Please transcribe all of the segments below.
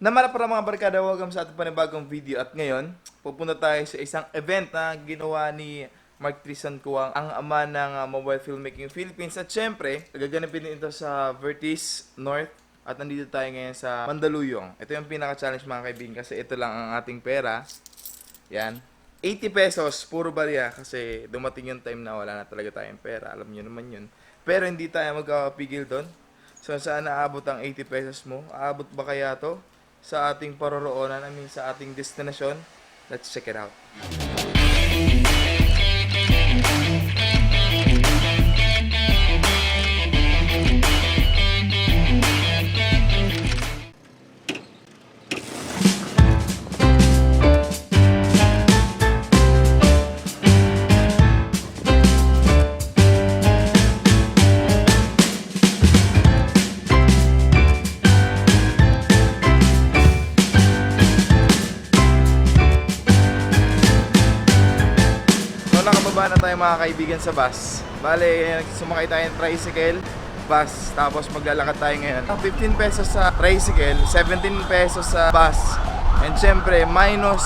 Namara para mga barkada, welcome sa ating panibagong video. At ngayon, pupunta tayo sa isang event na ginawa ni Mark Tristan Kuwang, ang ama ng Mobile Filmmaking Philippines. At syempre, gaganapin din ito sa Vertis North. At nandito tayo ngayon sa Mandaluyong. Ito yung pinaka-challenge mga kaibigan kasi ito lang ang ating pera. Yan. 80 pesos, puro barya kasi dumating yung time na wala na talaga tayong pera. Alam niyo naman yun. Pero hindi tayo magkakapigil doon. So saan naabot ang 80 pesos mo? Aabot ba kaya to sa ating paroroonan, sa ating destinasyon? Let's check it out. Nakababa na tayo mga kaibigan sa bus. Bale, sumakay tayo ng tricycle, bus, tapos maglalakad tayo ngayon. 15 pesos sa tricycle, 17 pesos sa bus, and syempre minus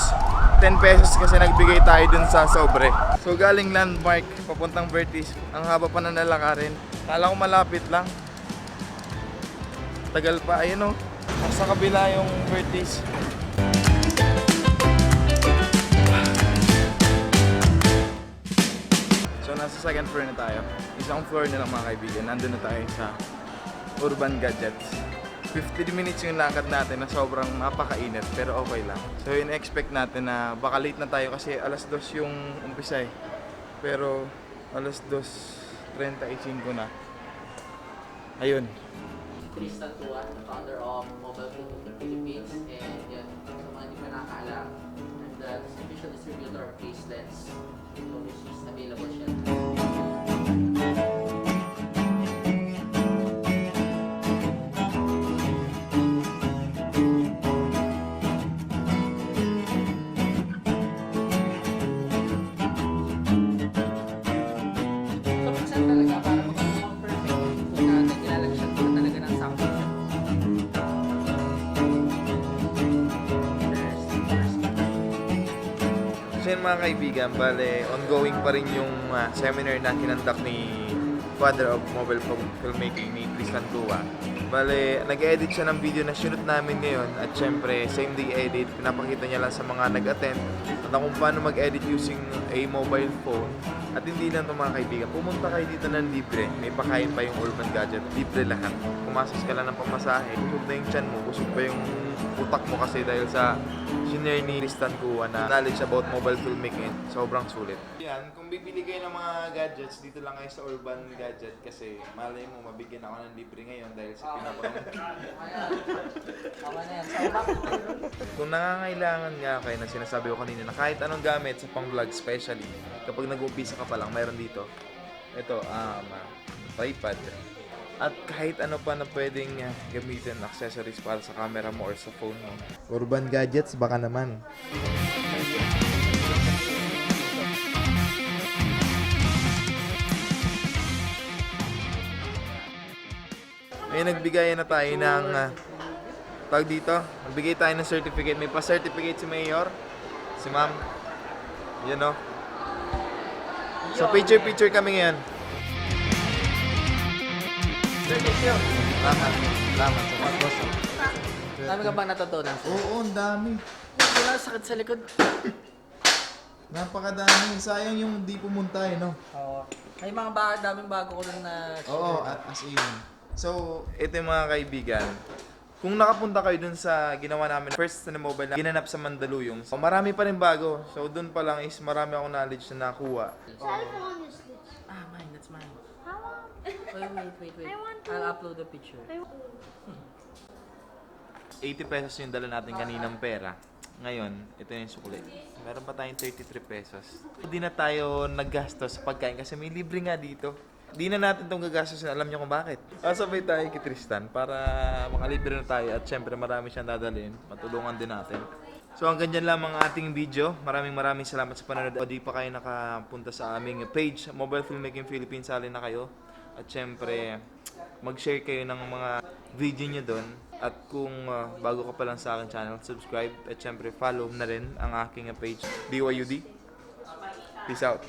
10 pesos kasi nagbigay tayo dun sa sobre. So galing Landmark, papuntang Vertis, ang haba pa na nalakarin. Kala ko malapit lang. Tagal pa, ayun o. Nasa kabila yung Vertis. Nasa second floor na tayo. Isang floor na lang mga kaibigan. Nandun na tayo sa Urban Gadgets. 50 minutes yung lakad natin na sobrang napakainit pero okay lang. So in-expect natin na baka late na tayo kasi alas 2 yung umpisa eh. Pero alas 2:35 na. Ayun. Tristan Kuwang, the founder of Mobile Filmmaking Philippines, and yan, sa mga hindi pa nakakaalam, and the official distributor of Facelens. So which is available siya. So minsan talaga para magmukhang perfect yung food natin, nilalagyan ko talaga ng sample. So yun mga kaibigan, bale, ongoing pa rin yung seminar na kinandak ni Father of Mobile Filmmaking ni Tristan Kuwang. Bale, nag-edit siya ng video na shoot namin ngayon at syempre, same day edit, pinapakita niya lang sa mga nag-attend at kung paano mag-edit using a mobile phone. At hindi lang ito mga kaibigan, pumunta kayo dito ng libre, may pakain pa yung Urban Gadget, libre lahat. Pumasas ka lang ng pamasahe, busog na yung tiyan mo, busog pa yung utak mo kasi dahil sa senior ni Tristan Kuwang na knowledge about mobile filmmaking, sobrang sulit. Yan, kung bibili kayo ng mga gadgets, dito lang kayo sa Urban Gadget kasi malay mo, mabigyan ako ng libre ngayon dahil sa pinapanood. Tama na yan. Kung nangangailangan nga kayo na sinasabi ko kanina na kahit anong gamit sa pang-vlog, especially kapag nag-umpisa ka pa lang, mayroon dito. Ito, tripod. At kahit ano pa na pwedeng gamitin accessories para sa camera mo or sa phone mo. Urban Gadgets, baka naman. Ngayon nagbigay na tayo ng tawag dito. Nagbigay tayo ng certificate. May pa-certificate si Mayor, si Ma'am. You know. So picture kami ngayon. Sir, thank you. Salamat sa mga boss. Dami ka bang natutunan? Oo, ang dami. Wala, sakit sa likod. Napakadami. Sayang yung di pumunta eh, no? Oo. May mga daming bago ko rin na... Oo, as in. So, ito yung mga kaibigan. Kung nakapunta kayo dun sa ginawa namin first na mobile na ginanap sa Mandaluyong, so marami pa rin bago. So, dun pa lang is marami akong knowledge na nakuha. Ah, mine. That's mine. How long? Wait. I want to- I'll upload the picture. 80 pesos yung dala natin kaninang pera. Ngayon, ito yung sukli. Meron pa tayong 33 pesos. Hindi na tayo naggastos sa pagkain kasi may libre nga dito. Di na natin itong gagastosin. Alam niyo kung bakit. Sabay tayo kay Tristan para makalibre na tayo at syempre marami siyang dadalhin. Matulungan din natin. So hanggang dyan lang ang ating video. Maraming salamat sa panonood. O di pa kayo nakapunta sa aming page, Mobile Filmmaking Philippines, sali na kayo. At syempre, mag-share kayo ng mga video nyo doon. At kung bago ka pa lang sa aking channel, subscribe at syempre follow na rin ang aking page, BYUD. Peace out.